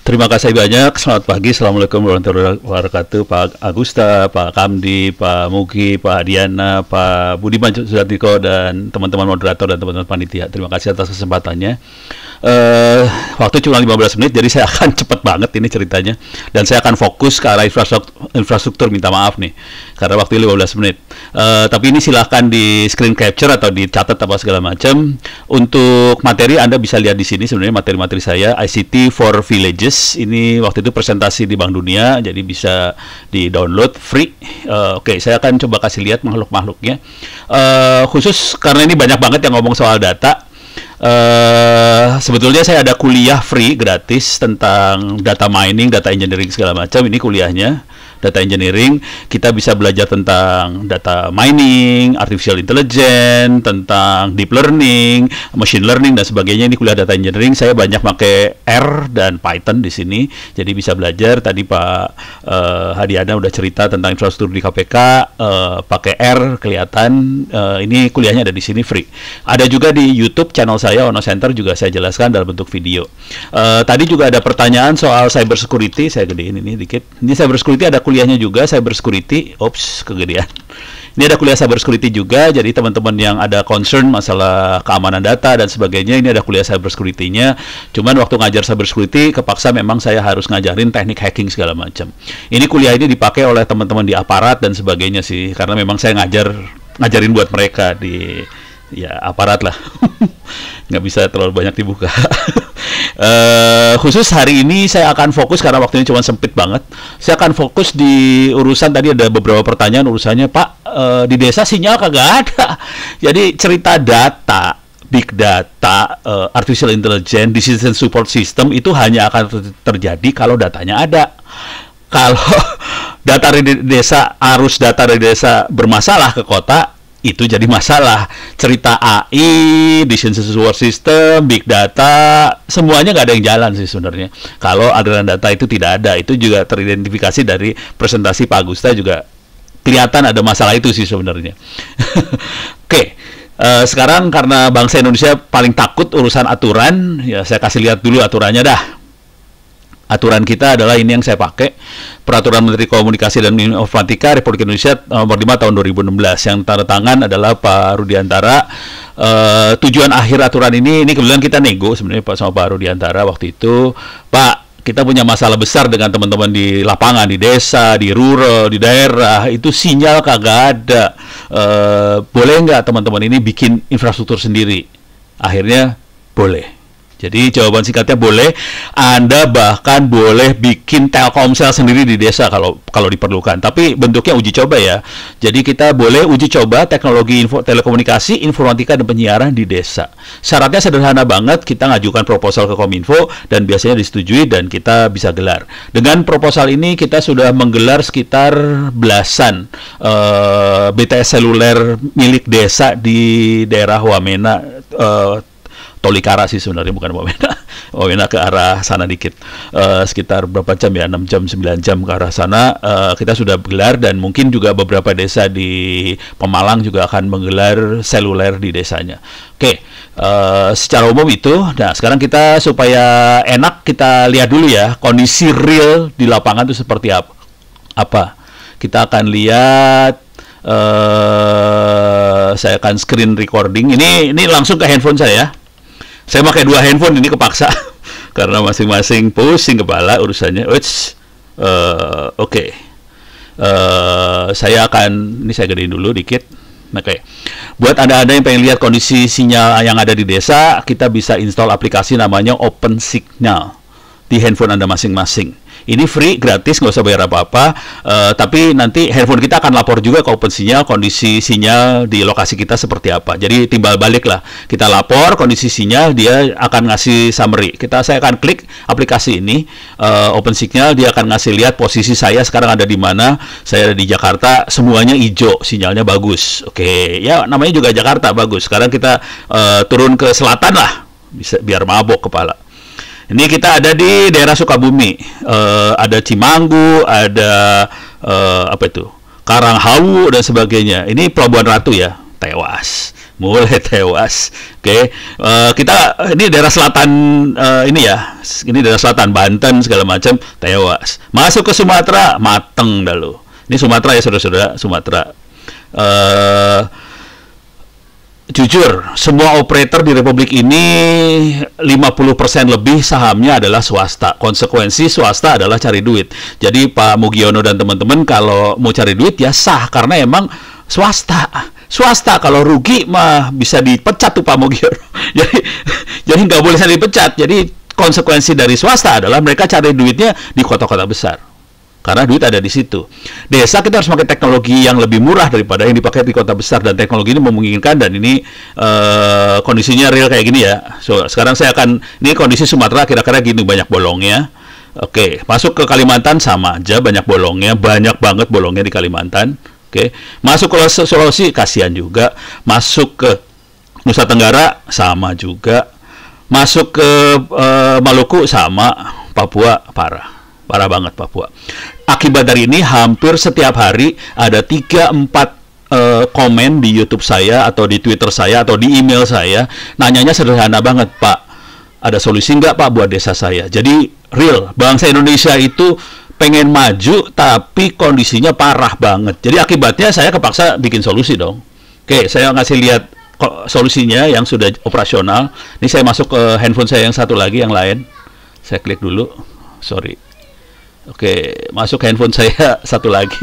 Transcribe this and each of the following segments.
Terima kasih banyak. Selamat pagi. Assalamualaikum warahmatullahi wabarakatuh. Pak Agusta, Pak Kamdi, Pak Mugi, Pak Diana, Pak Budiman Sujatmiko, dan teman-teman moderator dan teman-teman panitia. Terima kasih atas kesempatannya. Waktu cuma 15 menit, jadi saya akan cepat banget ini ceritanya. Dan saya akan fokus ke arah infrastruktur, minta maaf nih, karena waktu 15 menit. Tapi ini silahkan di screen capture atau dicatat apa segala macam. Untuk materi Anda bisa lihat di sini sebenarnya materi-materi saya, ICT for Villages. Ini waktu itu presentasi di Bank Dunia, jadi bisa di-download free. Oke, saya akan coba kasih lihat makhluk-makhluknya. Khusus karena ini banyak banget yang ngomong soal data. Sebetulnya saya ada kuliah free gratis tentang data mining, data engineering segala macam. Ini kuliahnya data engineering. Kita bisa belajar tentang data mining, artificial intelligence, tentang deep learning, machine learning dan sebagainya. Ini kuliah data engineering. Saya banyak pakai R dan Python di sini, jadi bisa belajar. Tadi Pak Hadiana udah cerita tentang infrastruktur di KPK, pakai R kelihatan. Ini kuliahnya ada di sini free. Ada juga di YouTube channel saya Ono Center, juga saya jelaskan dalam bentuk video. Tadi juga ada pertanyaan soal cyber security. Saya gedein ini dikit. Ini cyber security ada kuliahnya juga, cyber security. Ops, kegedean. Ini ada kuliah cyber security juga. Jadi teman-teman yang ada concern masalah keamanan data dan sebagainya, ini ada kuliah cyber security-nya. Cuman waktu ngajar cyber security kepaksa memang saya harus ngajarin teknik hacking segala macam. Ini kuliah ini dipakai oleh teman-teman di aparat dan sebagainya sih, karena memang saya ngajarin buat mereka di aparat lah. Nggak bisa terlalu banyak dibuka. Khusus hari ini saya akan fokus karena waktunya cuma sempit banget. Saya akan fokus di urusan, tadi ada beberapa pertanyaan urusannya, Pak, di desa sinyal kagak ada. Jadi cerita data, big data, artificial intelligence, decision support system itu hanya akan terjadi kalau datanya ada. Kalau data dari desa, arus data dari desa bermasalah ke kota, itu jadi masalah. Cerita AI, decision support system, big data, semuanya nggak ada yang jalan sih sebenarnya. Kalau aliran data itu tidak ada, itu juga teridentifikasi dari presentasi Pak Agusta, juga kelihatan ada masalah itu sih sebenarnya. Oke, sekarang karena bangsa Indonesia paling takut urusan aturan, ya saya kasih lihat dulu aturannya dah. Aturan kita adalah ini yang saya pakai, Peraturan Menteri Komunikasi dan Informatika Republik Indonesia nomor 5 tahun 2016, yang tanda tangan adalah Pak Rudiantara. Tujuan akhir aturan ini kebetulan kita nego sebenarnya Pak sama Pak Rudiantara waktu itu. Pak, kita punya masalah besar dengan teman-teman di lapangan, di desa, di rural, di daerah, itu sinyal kagak ada. Boleh nggak teman-teman ini bikin infrastruktur sendiri? Akhirnya boleh. Jadi jawaban singkatnya boleh. Anda bahkan boleh bikin Telkomsel sendiri di desa kalau diperlukan. Tapi bentuknya uji coba ya. Jadi kita boleh uji coba teknologi telekomunikasi, informatika dan penyiaran di desa. Syaratnya sederhana banget. Kita ngajukan proposal ke Kominfo dan biasanya disetujui dan kita bisa gelar. Dengan proposal ini kita sudah menggelar sekitar belasan BTS seluler milik desa di daerah Wamena, Tolikara sih sebenarnya, bukan Wamena. Wamena ke arah sana dikit. Sekitar berapa jam ya? 6 jam, 9 jam ke arah sana. Kita sudah gelar dan mungkin juga beberapa desa di Pemalang juga akan menggelar seluler di desanya. Oke, secara umum itu. Nah, sekarang kita supaya enak kita lihat dulu ya kondisi real di lapangan itu seperti apa. Kita akan lihat. Saya akan screen recording. Ini langsung ke handphone saya. Saya pakai dua handphone ini kepaksa karena masing-masing pusing kepala urusannya. Oke. Saya akan, ini saya gedein dulu dikit. Oke. Buat Anda yang pengen lihat kondisi sinyal yang ada di desa, kita bisa install aplikasi namanya Open Signal di handphone Anda masing-masing. Ini free, gratis, nggak usah bayar apa-apa. Tapi nanti handphone kita akan lapor juga ke Open Signal kondisi sinyal di lokasi kita seperti apa. Jadi timbal balik lah. Kita lapor kondisi sinyal, dia akan ngasih summary. Saya akan klik aplikasi ini, Open Signal, dia akan ngasih lihat posisi saya sekarang ada di mana. Saya ada di Jakarta, semuanya hijau, sinyalnya bagus. Oke, ya namanya juga Jakarta, bagus. Sekarang kita turun ke selatan lah, bisa biar mabok kepala. Ini kita ada di daerah Sukabumi, ada Cimanggu, ada Karanghawu dan sebagainya. Ini Pelabuhan Ratu ya, tewas. mulai tewas. Oke, kita ini daerah selatan, ini ya, ini daerah selatan Banten segala macam tewas. Masuk ke Sumatera mateng dah lu. Ini Sumatera ya saudara-saudara, Sumatera. Jujur, semua operator di Republik ini 50% lebih sahamnya adalah swasta. Konsekuensi swasta adalah cari duit. Jadi Pak Mugiono dan teman-teman kalau mau cari duit ya sah, karena emang swasta. Swasta kalau rugi mah bisa dipecat tuh Pak Mugiono. jadi nggak boleh saya dipecat. Jadi konsekuensi dari swasta adalah mereka cari duitnya di kota-kota besar. Karena duit ada di situ. Desa kita harus pakai teknologi yang lebih murah daripada yang dipakai di kota besar, dan teknologi ini memungkinkan, dan ini kondisinya real kayak gini ya. So, sekarang saya akan, ini kondisi Sumatera kira-kira gini, banyak bolongnya. Oke, masuk ke Kalimantan sama aja, banyak bolongnya, banyak banget bolongnya di Kalimantan. Oke, masuk ke Sulawesi kasihan juga, masuk ke Nusa Tenggara sama juga, masuk ke Maluku sama, Papua parah banget Papua. Akibat dari ini hampir setiap hari ada 3-4 komen di YouTube saya atau di Twitter saya atau di email saya, nanyanya sederhana banget, Pak, ada solusi nggak Pak buat desa saya? Jadi real, bangsa Indonesia itu pengen maju tapi kondisinya parah banget. Jadi akibatnya saya kepaksa bikin solusi dong. Oke, saya ngasih lihat solusinya yang sudah operasional. Ini saya masuk ke handphone saya yang satu lagi, yang lain. Saya klik dulu. Sorry. Oke, masuk handphone saya satu lagi.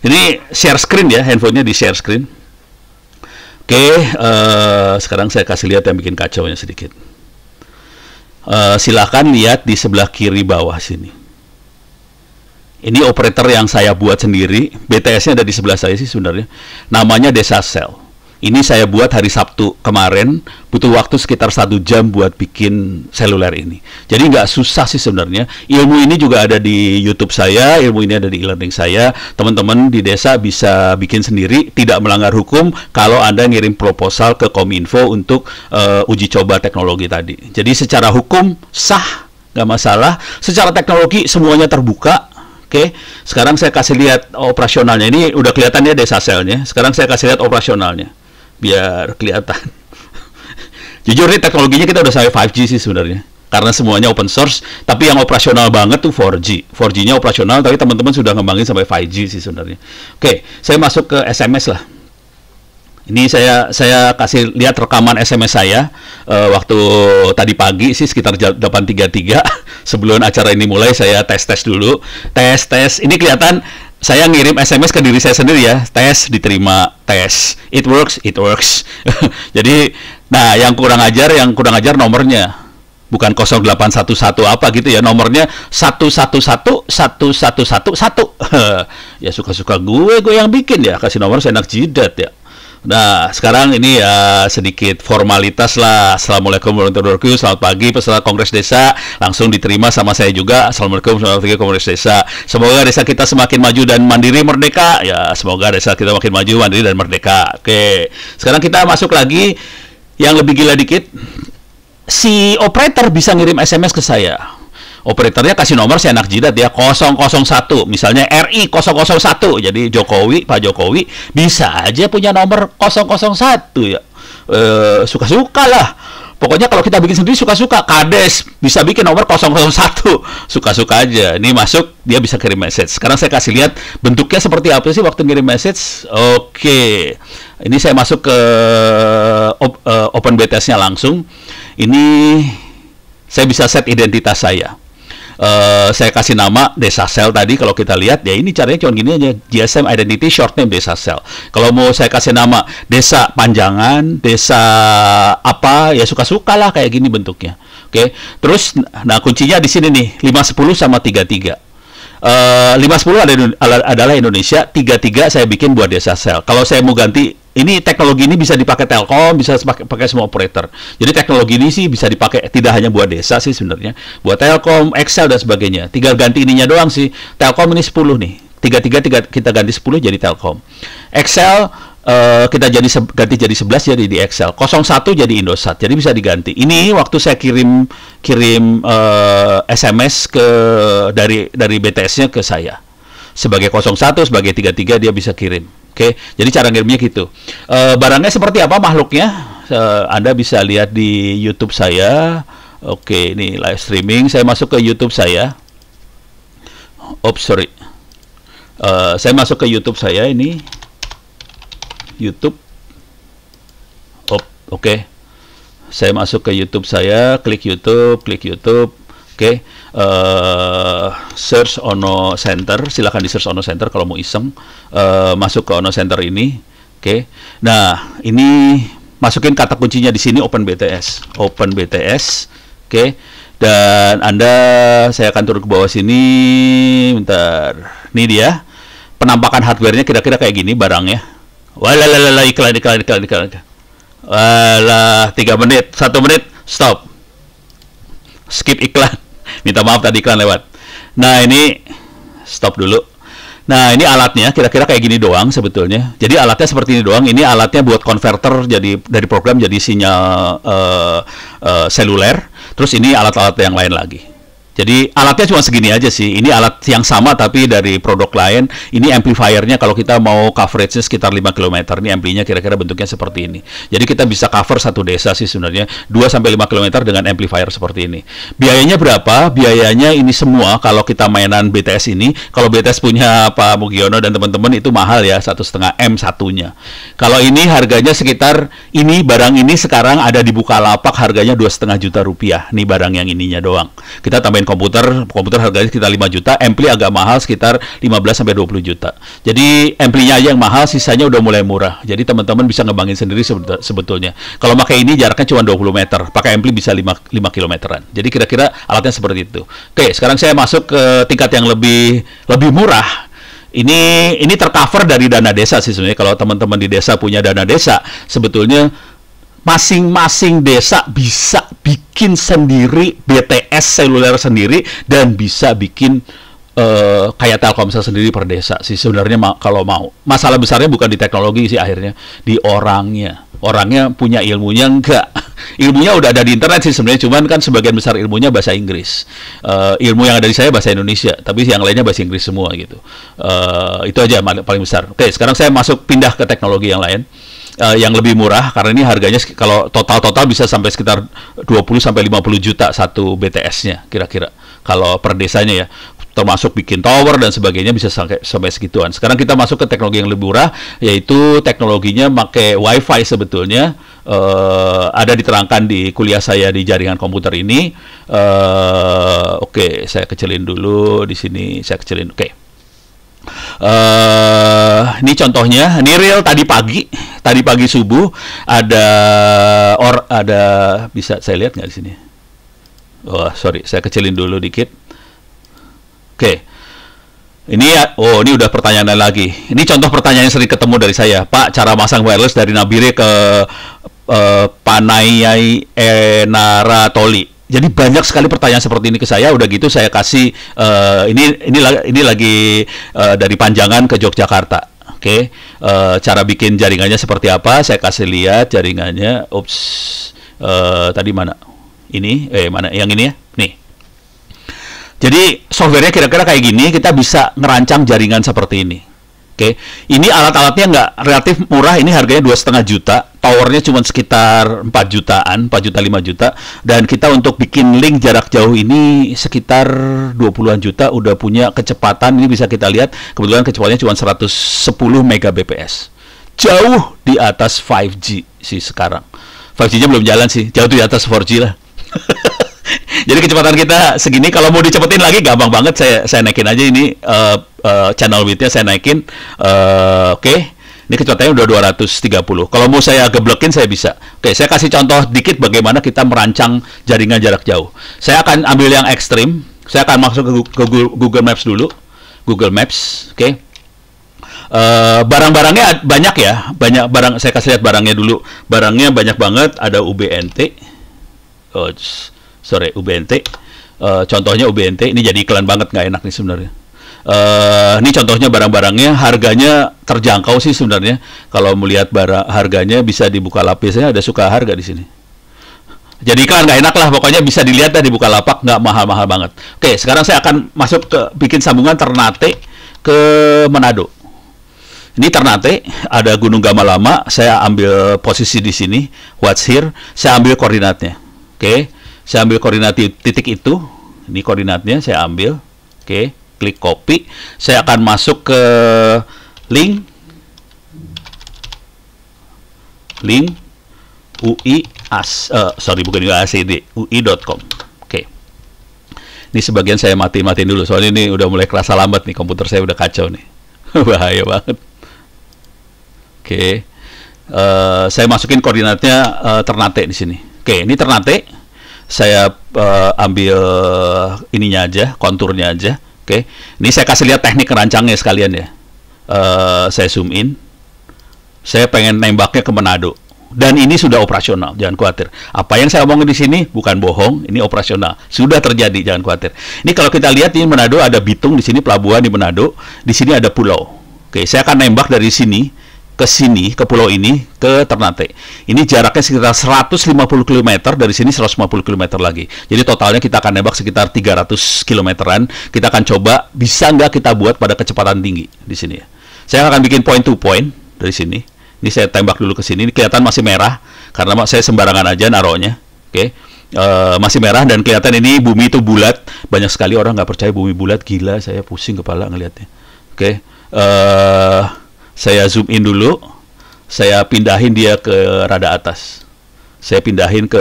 Ini share screen ya, handphonenya di share screen. Oke, sekarang saya kasih lihat yang bikin kacaunya sedikit. Silakan lihat di sebelah kiri bawah sini. Ini operator yang saya buat sendiri. BTS-nya ada di sebelah saya sih sebenarnya. Namanya Desa Sel. Ini saya buat hari Sabtu kemarin, butuh waktu sekitar 1 jam buat bikin seluler ini. Jadi nggak susah sih sebenarnya. Ilmu ini juga ada di YouTube saya, ilmu ini ada di e-learning saya. Teman-teman di desa bisa bikin sendiri, tidak melanggar hukum kalau Anda ngirim proposal ke Kominfo untuk uji coba teknologi tadi. Jadi secara hukum sah, nggak masalah. Secara teknologi semuanya terbuka. Oke, sekarang saya kasih lihat operasionalnya. Ini udah kelihatan ya Desa Selnya. Sekarang saya kasih lihat operasionalnya, biar kelihatan. Jujur nih teknologinya kita udah sampai 5G sih sebenarnya, karena semuanya open source. Tapi yang operasional banget tuh 4G. 4G-nya operasional, tapi teman-teman sudah ngembangin sampai 5G sih sebenarnya. Oke, saya masuk ke SMS lah. Ini saya kasih lihat rekaman SMS saya waktu tadi pagi sih sekitar jam 8.33. Sebelum acara ini mulai saya tes dulu. Tes. Ini kelihatan saya ngirim SMS ke diri saya sendiri ya. Tes, diterima, tes. It works. Jadi, nah yang kurang ajar nomornya. Bukan 0811 apa gitu ya, nomornya 1111111. Ya suka-suka gue yang bikin ya, kasih nomor seenak jidat ya. Nah, sekarang ini ya sedikit formalitas lah. Assalamualaikum warahmatullahi wabarakatuh. Selamat pagi peserta Kongres Desa. Langsung diterima sama saya juga. Assalamualaikum warahmatullahi wabarakatuh, Kongres Desa. Semoga desa kita semakin maju dan mandiri merdeka. Ya, semoga desa kita makin maju, mandiri dan merdeka. Oke. Sekarang kita masuk lagi yang lebih gila dikit. Si operator bisa ngirim SMS ke saya. Operatornya kasih nomor seenak jidat ya, 001, misalnya RI 001, jadi Pak Jokowi bisa aja punya nomor 001 ya. Suka-suka lah. Pokoknya kalau kita bikin sendiri suka-suka. Kades bisa bikin nomor 001, suka-suka aja. Ini masuk, dia bisa kirim message. Sekarang saya kasih lihat bentuknya seperti apa sih waktu ngirim message. Oke. Ini saya masuk ke OpenBTS-nya langsung. Ini saya bisa set identitas saya. Saya kasih nama Desa Sel tadi. Kalau kita lihat ya, ini caranya cuma gini aja, GSM Identity Short Name Desa Sel. Kalau mau saya kasih nama Desa Panjangan, Desa apa ya, suka-suka lah kayak gini bentuknya. Oke. Terus nah kuncinya di sini nih, 510 sama 33. 510 adalah Indonesia, 33 saya bikin buat Desa Sel. Kalau saya mau ganti, ini teknologi ini bisa dipakai Telkom, bisa pakai semua operator. Jadi teknologi ini sih bisa dipakai tidak hanya buat desa sih sebenarnya, buat Telkom, Excel dan sebagainya. Tinggal ganti ininya doang sih. Telkom ini 10 nih. 33 kita ganti 10 jadi Telkom. Excel kita ganti jadi 11 jadi di Excel. 01 jadi Indosat. Jadi bisa diganti. Ini waktu saya kirim SMS dari BTS-nya ke saya. Sebagai 01, sebagai 33 dia bisa kirim. Oke, jadi cara ngirimnya gitu. Barangnya seperti apa makhluknya? Anda bisa lihat di YouTube saya. Oke, ini live streaming. Saya masuk ke YouTube saya. Oops, sorry. Saya masuk ke YouTube saya ini. YouTube. Oke. Saya masuk ke YouTube saya, klik YouTube. Oke. Search Ono Center, silakan di search Ono Center kalau mau iseng. Masuk ke Ono Center ini. Oke. Nah, ini masukin kata kuncinya di sini OpenBTS. Oke. Dan saya akan turun ke bawah sini. Bentar. Ini dia. Penampakan hardware-nya kira-kira kayak gini barangnya. Walalala, iklan. Walah, 3 menit, 1 menit, stop. Skip iklan. Minta maaf tadi iklan lewat. Nah, ini stop dulu. Nah, ini alatnya kira-kira kayak gini doang sebetulnya. Jadi alatnya seperti ini doang. Ini alatnya buat konverter jadi dari program jadi sinyal seluler. Terus ini alat-alat yang lain lagi. Jadi alatnya cuma segini aja sih. Ini alat yang sama tapi dari produk lain. Ini amplifiernya kalau kita mau coveragenya sekitar 5 km. Ini amplinya kira-kira bentuknya seperti ini. Jadi kita bisa cover satu desa sih sebenarnya. 2-5 km dengan amplifier seperti ini. Biayanya berapa? Biayanya ini semua kalau kita mainan BTS ini. Kalau BTS punya Pak Mugiono dan teman-teman itu mahal ya. 1,5 M satunya. Kalau ini harganya sekitar barang ini sekarang ada di Bukalapak harganya 2,5 juta rupiah. Ini barang yang ininya doang. Kita tambahin komputer harganya sekitar 5 juta, ampli agak mahal sekitar 15-20 juta. Jadi amplinya aja yang mahal, sisanya udah mulai murah. Jadi teman-teman bisa ngebangin sendiri sebetulnya. Kalau pakai ini jaraknya cuma 20 meter, pakai ampli bisa 5 kilometeran. Jadi kira-kira alatnya seperti itu. Oke, sekarang saya masuk ke tingkat yang lebih murah. Ini tercover dari dana desa sih sebenarnya. Kalau teman-teman di desa punya dana desa, sebetulnya masing-masing desa bisa bikin sendiri BTS seluler sendiri dan bisa bikin kayak Telkomsel sendiri per desa sih sebenarnya kalau mau. Masalah besarnya bukan di teknologi sih akhirnya, di orangnya. Orangnya punya ilmunya enggak. Ilmunya udah ada di internet sih sebenarnya, cuman kan sebagian besar ilmunya bahasa Inggris. Ilmu yang ada di saya bahasa Indonesia, tapi yang lainnya bahasa Inggris semua gitu. Itu aja paling besar. Oke, sekarang saya pindah ke teknologi yang lain. Yang lebih murah karena ini harganya kalau total bisa sampai sekitar 20-50 juta satu BTS-nya kira-kira kalau per desanya ya, termasuk bikin tower dan sebagainya bisa sampai segituan. Sekarang kita masuk ke teknologi yang lebih murah, yaitu teknologinya pakai WiFi sebetulnya. Ada diterangkan di kuliah saya di jaringan komputer ini. Oke, saya kecilin dulu di sini, saya kecilin. Oke. Ini contohnya, ini real tadi pagi subuh ada bisa saya lihat nggak di sini? Oh sorry, saya kecilin dulu dikit. Oke. Ini udah pertanyaan lagi. Ini contoh pertanyaan yang sering ketemu dari saya, Pak. Cara masang wireless dari Nabire ke Panayai Enara Toli. Jadi banyak sekali pertanyaan seperti ini ke saya. Udah gitu saya kasih ini lagi dari Panjangan ke Yogyakarta. Oke. Cara bikin jaringannya seperti apa? Saya kasih lihat jaringannya. Tadi mana? Ini mana yang ini ya? Nih. Jadi softwarenya kira-kira kayak gini. Kita bisa ngerancang jaringan seperti ini. Oke, ini alat-alatnya nggak relatif murah. Ini harganya 2,5 juta. Towernya cuma sekitar 4 jutaan, 4 juta 5 juta. Dan kita untuk bikin link jarak jauh ini sekitar 20-an juta. Udah punya kecepatan. Ini bisa kita lihat. Kebetulan kecepatannya cuma 110 Mbps. Jauh di atas 5G sih sekarang. 5G-nya belum jalan sih. Jauh di atas 4G lah. Jadi kecepatan kita segini. Kalau mau dicepetin lagi gampang banget. Saya naikin aja ini channel width-nya saya naikin. Oke. Ini kecepatannya udah 230. Kalau mau saya geblekin saya bisa. Oke, saya kasih contoh dikit bagaimana kita merancang jaringan jarak jauh. Saya akan ambil yang ekstrim. Saya akan masuk ke Google Maps dulu. Google Maps, oke. Barang-barangnya banyak ya. Banyak barang, saya kasih lihat barangnya dulu. Barangnya banyak banget, ada UBNT. UBNT. Contohnya UBNT, ini jadi iklan banget, nggak enak nih sebenarnya. Ini contohnya barang-barangnya, harganya terjangkau sih sebenarnya. Kalau melihat harganya bisa di Bukalapak, biasanya ada suka harga di sini. Jadi iklan nggak enak lah, pokoknya bisa dilihat di Bukalapak, nggak mahal-mahal banget. Oke, sekarang saya akan masuk ke bikin sambungan Ternate ke Manado. Ini Ternate, ada Gunung Gamalama, saya ambil posisi di sini, what's here, saya ambil koordinatnya. Oke, saya ambil koordinat titik itu, ini koordinatnya saya ambil. Oke, klik copy, saya akan masuk ke link UI bukan UASD, UI.com. Oke. Ini sebagian saya matiin dulu, soalnya ini udah mulai kerasa lambat nih, komputer saya udah kacau nih. Bahaya banget. Oke, saya masukin koordinatnya Ternate di sini. Oke, ini Ternate. Saya ambil ininya aja, konturnya aja. Oke, ini saya kasih lihat teknik rancangnya sekalian ya. Saya zoom in. Saya pengen nembaknya ke Manado. Dan ini sudah operasional, jangan khawatir. Apa yang saya omongin di sini bukan bohong, ini operasional. Sudah terjadi, jangan khawatir. Ini kalau kita lihat ini Manado, ada Bitung di sini, pelabuhan di Manado. Di sini ada pulau. Oke, saya akan nembak dari sini ke sini, ke pulau ini, ke Ternate. Ini jaraknya sekitar 150 km, dari sini 150 km lagi. Jadi totalnya kita akan nembak sekitar 300 km-an. Kita akan coba, bisa nggak kita buat pada kecepatan tinggi di sini ya. Saya akan bikin point to point dari sini. Ini saya tembak dulu ke sini. Ini kelihatan masih merah, karena saya sembarangan aja naruhnya. Oke. Masih merah dan kelihatan ini bumi itu bulat. Banyak sekali orang nggak percaya bumi bulat. Gila, saya pusing kepala ngelihatnya. Oke. Saya zoom in dulu, saya pindahin dia ke rada atas. Saya pindahin ke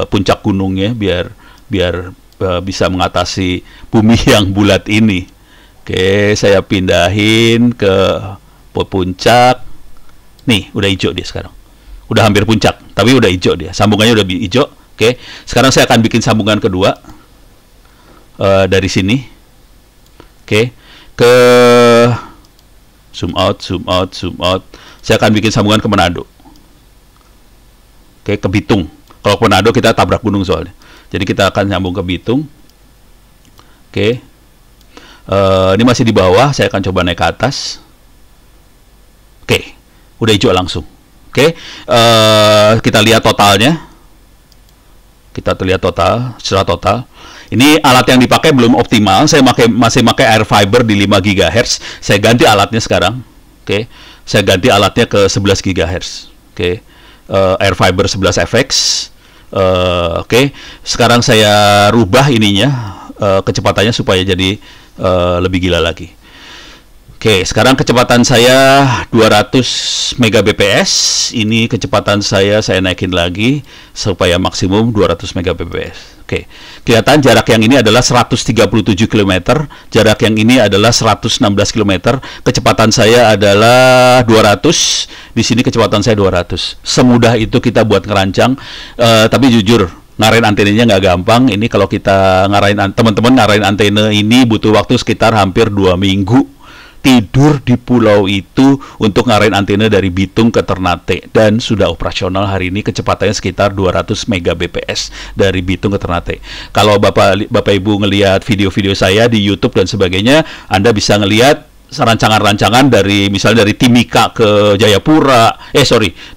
puncak gunungnya biar bisa mengatasi bumi yang bulat ini. Oke, saya pindahin ke puncak. Nih, udah hijau dia sekarang. Udah hampir puncak, tapi udah hijau dia. Sambungannya udah hijau. Oke, sekarang saya akan bikin sambungan kedua dari sini. Oke, ke zoom out. Saya akan bikin sambungan ke Manado. Oke, ke Bitung. Kalau ke Manado kita tabrak gunung soalnya. Jadi kita akan nyambung ke Bitung. Oke. Ini masih di bawah, saya akan coba naik ke atas. Oke, udah hijau langsung. Oke, kita lihat totalnya. Kita lihat secara total. Ini alat yang dipakai belum optimal. Saya masih pakai air fiber di 5 GHz. Saya ganti alatnya sekarang. Oke. Saya ganti alatnya ke 11 GHz. Oke. Air fiber 11 FX. Oke. Sekarang saya rubah ininya kecepatannya supaya jadi lebih gila lagi. Oke, sekarang kecepatan saya 200 Mbps. Ini kecepatan saya naikin lagi supaya maksimum 200 Mbps. Oke, kelihatan jarak yang ini adalah 137 km, jarak yang ini adalah 116 km. Kecepatan saya adalah 200. Di sini kecepatan saya 200. Semudah itu kita buat ngerancang, tapi jujur ngarahin antenanya nggak gampang. Ini kalau kita teman-teman ngarahin antena ini butuh waktu sekitar hampir 2 minggu. Tidur di pulau itu untuk ngarahin antena dari Bitung ke Ternate, dan sudah operasional hari ini. Kecepatannya sekitar 200 Mbps dari Bitung ke Ternate. Kalau Bapak Ibu ngelihat video-video saya di YouTube dan sebagainya, Anda bisa ngelihat rancangan-rancangan dari misalnya dari Timika ke Jayapura,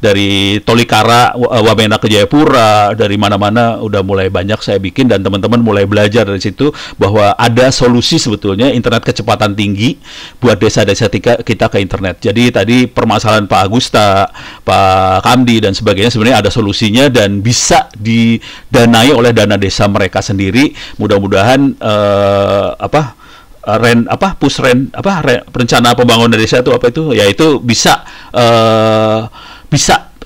dari Tolikara Wamena ke Jayapura, dari mana-mana udah mulai banyak saya bikin, dan teman-teman mulai belajar dari situ bahwa ada solusi sebetulnya internet kecepatan tinggi buat desa-desa kita ke internet. Jadi tadi permasalahan Pak Agusta, Pak Kamdi dan sebagainya sebenarnya ada solusinya dan bisa didanai oleh dana desa mereka sendiri. Mudah-mudahan rencana pembangunan desa itu yaitu bisa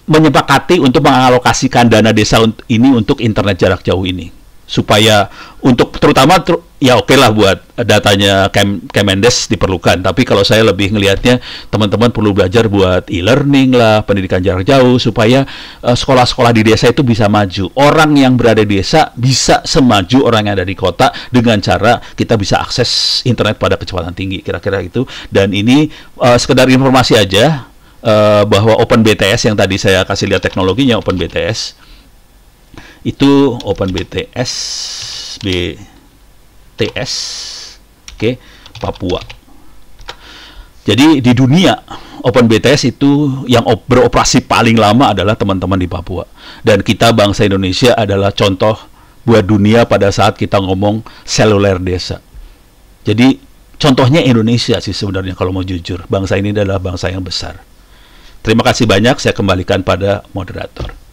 menyepakati untuk mengalokasikan dana desa ini untuk internet jarak jauh ini, supaya untuk terutama lah buat datanya Kemendes diperlukan. Tapi kalau saya lebih ngelihatnya teman-teman perlu belajar buat e-learning lah, pendidikan jarak jauh, supaya sekolah-sekolah di desa itu bisa maju. Orang yang berada di desa bisa semaju orang yang ada di kota dengan cara kita bisa akses internet pada kecepatan tinggi, kira-kira itu. Dan ini sekedar informasi aja bahwa OpenBTS yang tadi saya kasih lihat teknologinya, OpenBTS itu oke, Papua. Jadi di dunia OpenBTS itu yang beroperasi paling lama adalah teman-teman di Papua. Dan kita bangsa Indonesia adalah contoh buat dunia pada saat kita ngomong seluler desa. Jadi contohnya Indonesia sih sebenarnya kalau mau jujur. Bangsa ini adalah bangsa yang besar. Terima kasih banyak, saya kembalikan pada moderator.